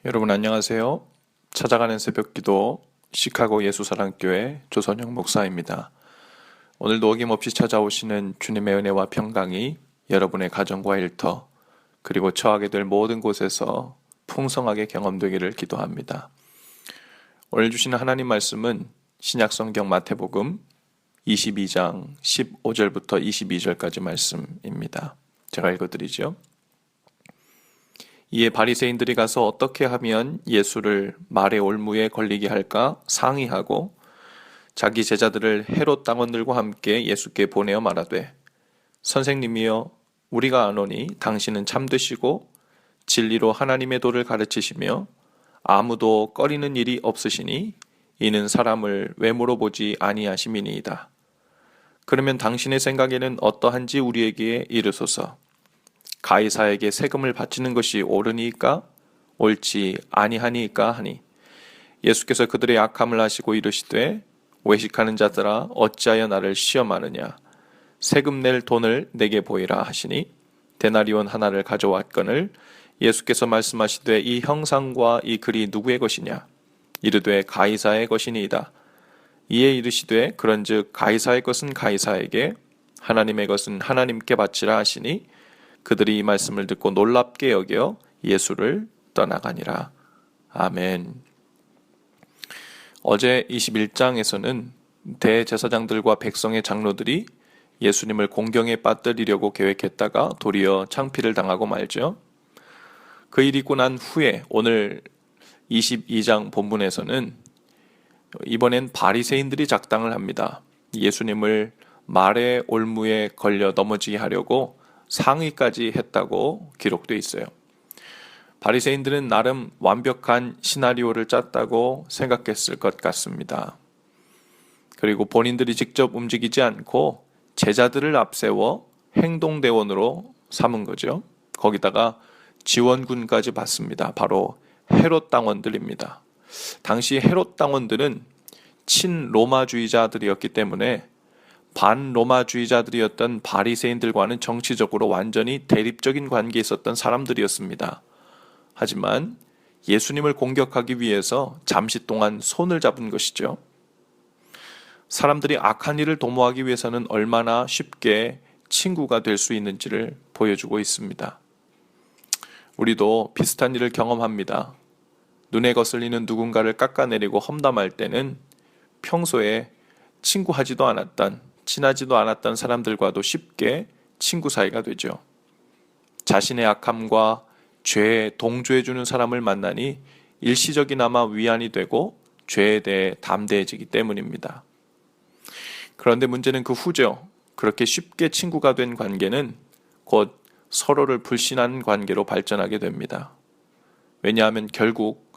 여러분 안녕하세요. 찾아가는 새벽기도 시카고 예수사랑교회 조선영 목사입니다. 오늘도 어김없이 찾아오시는 주님의 은혜와 평강이 여러분의 가정과 일터 그리고 처하게 될 모든 곳에서 풍성하게 경험되기를 기도합니다. 오늘 주시는 하나님 말씀은 신약성경 마태복음 22장 15절부터 22절까지 말씀입니다. 제가 읽어드리죠. 이에 바리새인들이 가서 어떻게 하면 예수를 말의 올무에 걸리게 할까 상의하고 자기 제자들을 헤롯 당원들과 함께 예수께 보내어 말하되 선생님이여 우리가 아노니 당신은 참되시고 진리로 하나님의 도를 가르치시며 아무도 꺼리는 일이 없으시니 이는 사람을 외모로 보지 아니하심이니이다. 그러면 당신의 생각에는 어떠한지 우리에게 이르소서. 가이사에게 세금을 바치는 것이 옳으니까 옳지 아니하니까 하니 예수께서 그들의 악함을 아시고 이르시되 외식하는 자들아 어찌하여 나를 시험하느냐 세금 낼 돈을 내게 보이라 하시니 데나리온 하나를 가져왔거늘 예수께서 말씀하시되 이 형상과 이 글이 누구의 것이냐 이르되 가이사의 것이니이다. 이에 이르시되 그런즉 가이사의 것은 가이사에게 하나님의 것은 하나님께 바치라 하시니 그들이 이 말씀을 듣고 놀랍게 여겨 예수를 떠나가니라. 아멘. 어제 21장에서는 대제사장들과 백성의 장로들이 예수님을 공경에 빠뜨리려고 계획했다가 도리어 창피를 당하고 말죠. 그 일이 있고 난 후에 오늘 22장 본문에서는 이번엔 바리새인들이 작당을 합니다. 예수님을 말의 올무에 걸려 넘어지게 하려고 상의까지 했다고 기록되어 있어요. 바리새인들은 나름 완벽한 시나리오를 짰다고 생각했을 것 같습니다. 그리고 본인들이 직접 움직이지 않고 제자들을 앞세워 행동대원으로 삼은 거죠. 거기다가 지원군까지 받습니다. 바로 헤롯 당원들입니다. 당시 헤롯 당원들은 친로마주의자들이었기 때문에 반로마주의자들이었던 바리새인들과는 정치적으로 완전히 대립적인 관계에 있었던 사람들이었습니다. 하지만 예수님을 공격하기 위해서 잠시 동안 손을 잡은 것이죠. 사람들이 악한 일을 도모하기 위해서는 얼마나 쉽게 친구가 될 수 있는지를 보여주고 있습니다. 우리도 비슷한 일을 경험합니다. 눈에 거슬리는 누군가를 깎아내리고 험담할 때는 평소에 친구하지도 않았던 친하지도 않았던 사람들과도 쉽게 친구 사이가 되죠. 자신의 악함과 죄에 동조해주는 사람을 만나니 일시적이나마 위안이 되고 죄에 대해 담대해지기 때문입니다. 그런데 문제는 그 후죠. 그렇게 쉽게 친구가 된 관계는 곧 서로를 불신하는 관계로 발전하게 됩니다. 왜냐하면 결국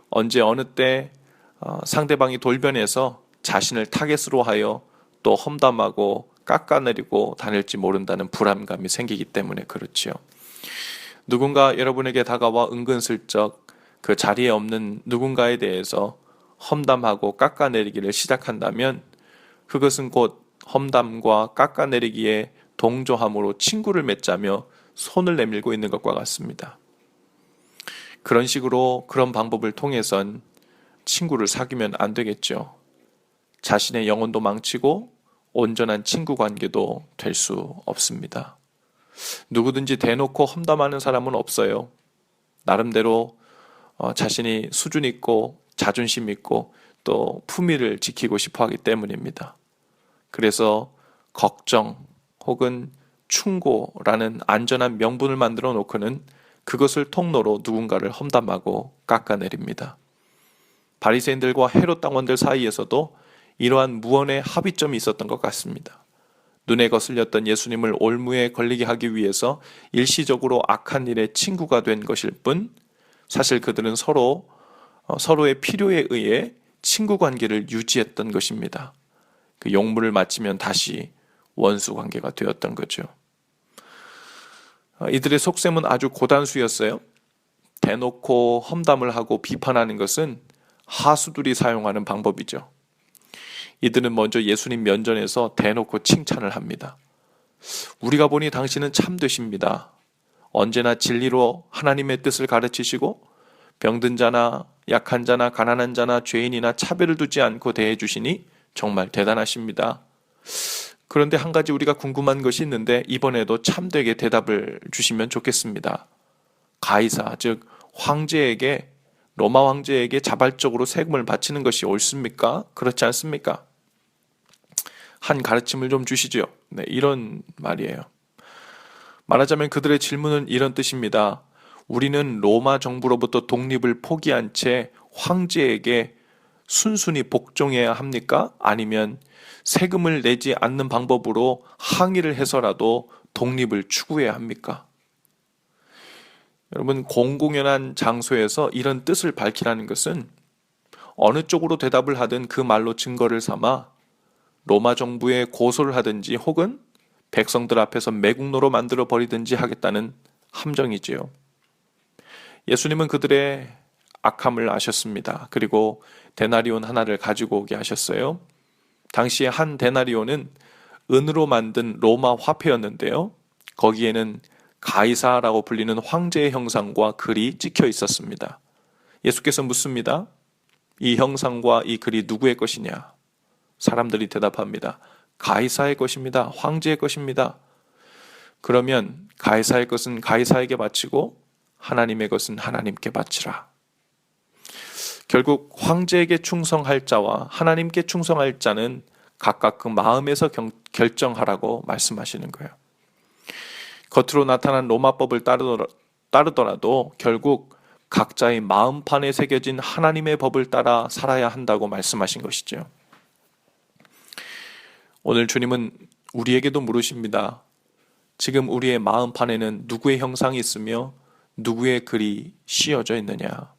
언제 어느 때 상대방이 돌변해서 자신을 타겟으로 하여 또 험담하고 깎아내리고 다닐지 모른다는 불안감이 생기기 때문에 그렇지요. 누군가 여러분에게 다가와 은근슬쩍 그 자리에 없는 누군가에 대해서 험담하고 깎아내리기를 시작한다면 그것은 곧 험담과 깎아내리기에 동조함으로 친구를 맺자며 손을 내밀고 있는 것과 같습니다. 그런 식으로 그런 방법을 통해선 친구를 사귀면 안 되겠죠. 자신의 영혼도 망치고 온전한 친구 관계도 될 수 없습니다. 누구든지 대놓고 험담하는 사람은 없어요. 나름대로 자신이 수준 있고 자존심 있고 또 품위를 지키고 싶어 하기 때문입니다. 그래서 걱정 혹은 충고라는 안전한 명분을 만들어 놓고는 그것을 통로로 누군가를 험담하고 깎아내립니다. 바리새인들과 헤롯 당원들 사이에서도 이러한 무언의 합의점이 있었던 것 같습니다. 눈에 거슬렸던 예수님을 올무에 걸리게 하기 위해서 일시적으로 악한 일에 친구가 된 것일 뿐 사실 그들은 서로의 필요에 의해 친구 관계를 유지했던 것입니다. 그 용무를 마치면 다시 원수 관계가 되었던 거죠. 이들의 속셈은 아주 고단수였어요. 대놓고 험담을 하고 비판하는 것은 하수들이 사용하는 방법이죠. 이들은 먼저 예수님 면전에서 대놓고 칭찬을 합니다. 우리가 보니 당신은 참되십니다. 언제나 진리로 하나님의 뜻을 가르치시고 병든 자나 약한 자나 가난한 자나 죄인이나 차별을 두지 않고 대해 주시니 정말 대단하십니다. 그런데 한 가지 우리가 궁금한 것이 있는데 이번에도 참되게 대답을 주시면 좋겠습니다. 가이사, 즉 황제에게, 로마 황제에게 자발적으로 세금을 바치는 것이 옳습니까? 그렇지 않습니까? 한 가르침을 좀 주시죠. 네, 이런 말이에요. 말하자면 그들의 질문은 이런 뜻입니다. 우리는 로마 정부로부터 독립을 포기한 채 황제에게 순순히 복종해야 합니까? 아니면 세금을 내지 않는 방법으로 항의를 해서라도 독립을 추구해야 합니까? 여러분, 공공연한 장소에서 이런 뜻을 밝히라는 것은 어느 쪽으로 대답을 하든 그 말로 증거를 삼아 로마 정부에 고소를 하든지 혹은 백성들 앞에서 매국노로 만들어 버리든지 하겠다는 함정이지요. 예수님은 그들의 악함을 아셨습니다. 그리고 데나리온 하나를 가지고 오게 하셨어요. 당시에 한 데나리온은 은으로 만든 로마 화폐였는데요. 거기에는 가이사라고 불리는 황제의 형상과 글이 찍혀 있었습니다. 예수께서 묻습니다. 이 형상과 이 글이 누구의 것이냐? 사람들이 대답합니다. 가이사의 것입니다. 황제의 것입니다. 그러면 가이사의 것은 가이사에게 바치고 하나님의 것은 하나님께 바치라. 결국 황제에게 충성할 자와 하나님께 충성할 자는 각각 그 마음에서 결정하라고 말씀하시는 거예요. 겉으로 나타난 로마법을 따르더라도 결국 각자의 마음판에 새겨진 하나님의 법을 따라 살아야 한다고 말씀하신 것이죠. 오늘 주님은 우리에게도 물으십니다. 지금 우리의 마음판에는 누구의 형상이 있으며 누구의 글이 씌어져 있느냐?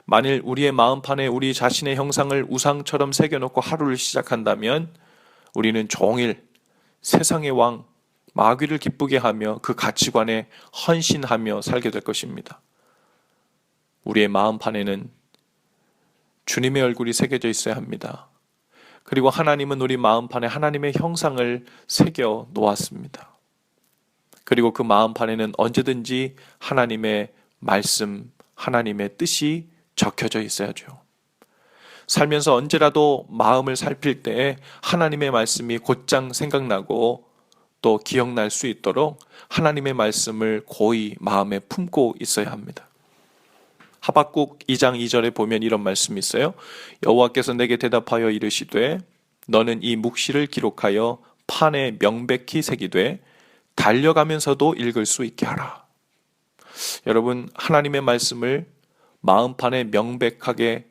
만일 우리의 마음판에 우리 자신의 형상을 우상처럼 새겨놓고 하루를 시작한다면 우리는 종일 세상의 왕 마귀를 기쁘게 하며 그 가치관에 헌신하며 살게 될 것입니다. 우리의 마음판에는 주님의 얼굴이 새겨져 있어야 합니다. 그리고 하나님은 우리 마음판에 하나님의 형상을 새겨 놓았습니다. 그리고 그 마음판에는 언제든지 하나님의 말씀, 하나님의 뜻이 적혀져 있어야죠. 살면서 언제라도 마음을 살필 때에 하나님의 말씀이 곧장 생각나고 또 기억날 수 있도록 하나님의 말씀을 고이 마음에 품고 있어야 합니다. 하박국 2장 2절에 보면 이런 말씀이 있어요. 여호와께서 내게 대답하여 이르시되 너는 이 묵시를 기록하여 판에 명백히 새기되 달려가면서도 읽을 수 있게 하라. 여러분, 하나님의 말씀을 마음판에 명백하게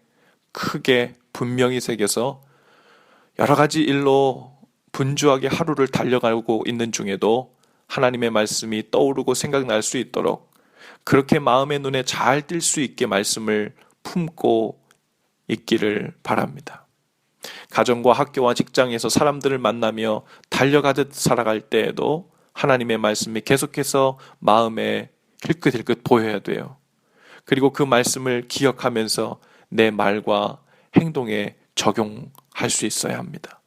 크게 분명히 새겨서 여러 가지 일로 분주하게 하루를 달려가고 있는 중에도 하나님의 말씀이 떠오르고 생각날 수 있도록 그렇게 마음의 눈에 잘 띌 수 있게 말씀을 품고 있기를 바랍니다. 가정과 학교와 직장에서 사람들을 만나며 달려가듯 살아갈 때에도 하나님의 말씀이 계속해서 마음에 힐끗힐끗 보여야 돼요. 그리고 그 말씀을 기억하면서 내 말과 행동에 적용할 수 있어야 합니다.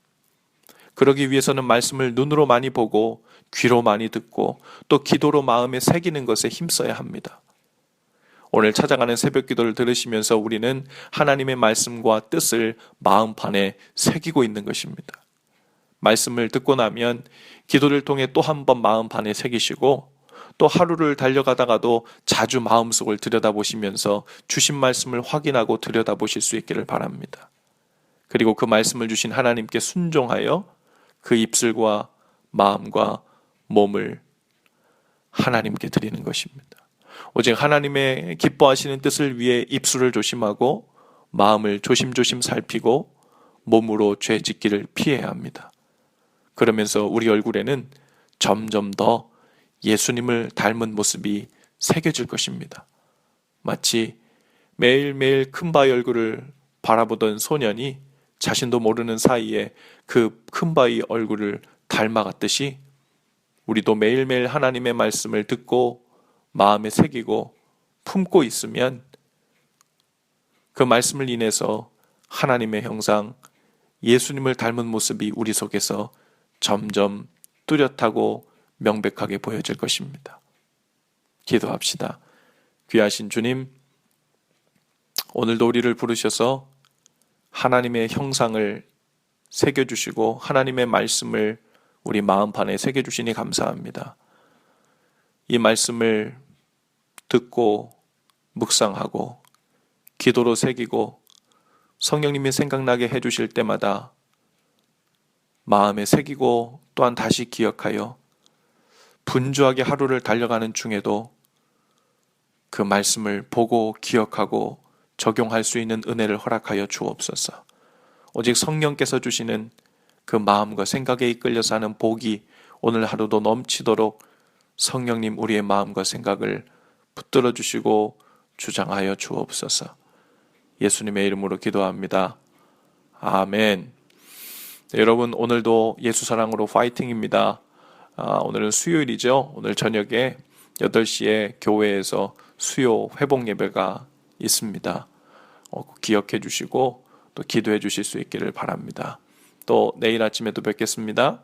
그러기 위해서는 말씀을 눈으로 많이 보고 귀로 많이 듣고 또 기도로 마음에 새기는 것에 힘써야 합니다. 오늘 찾아가는 새벽 기도를 들으시면서 우리는 하나님의 말씀과 뜻을 마음판에 새기고 있는 것입니다. 말씀을 듣고 나면 기도를 통해 또 한 번 마음판에 새기시고 또 하루를 달려가다가도 자주 마음속을 들여다보시면서 주신 말씀을 확인하고 들여다보실 수 있기를 바랍니다. 그리고 그 말씀을 주신 하나님께 순종하여 그 입술과 마음과 몸을 하나님께 드리는 것입니다. 오직 하나님의 기뻐하시는 뜻을 위해 입술을 조심하고 마음을 조심조심 살피고 몸으로 죄 짓기를 피해야 합니다. 그러면서 우리 얼굴에는 점점 더 예수님을 닮은 모습이 새겨질 것입니다. 마치 매일매일 큰바위 얼굴을 바라보던 소년이 자신도 모르는 사이에 그 큰바위 얼굴을 닮아갔듯이 우리도 매일매일 하나님의 말씀을 듣고 마음에 새기고 품고 있으면 그 말씀을 인해서 하나님의 형상, 예수님을 닮은 모습이 우리 속에서 점점 뚜렷하고 명백하게 보여질 것입니다. 기도합시다. 귀하신 주님, 오늘도 우리를 부르셔서 하나님의 형상을 새겨주시고 하나님의 말씀을 우리 마음판에 새겨주시니 감사합니다. 이 말씀을 듣고 묵상하고 기도로 새기고 성령님이 생각나게 해주실 때마다 마음에 새기고 또한 다시 기억하여 분주하게 하루를 달려가는 중에도 그 말씀을 보고 기억하고 적용할 수 있는 은혜를 허락하여 주옵소서. 오직 성령께서 주시는 그 마음과 생각에 이끌려 사는 복이 오늘 하루도 넘치도록 성령님 우리의 마음과 생각을 붙들어 주시고 주장하여 주옵소서. 예수님의 이름으로 기도합니다. 아멘. 네, 여러분 오늘도 예수 사랑으로 파이팅입니다. 오늘은 수요일이죠. 오늘 저녁에 8시에 교회에서 수요 회복 예배가 있습니다. 기억해 주시고 또 기도해 주실 수 있기를 바랍니다. 또 내일 아침에도 뵙겠습니다.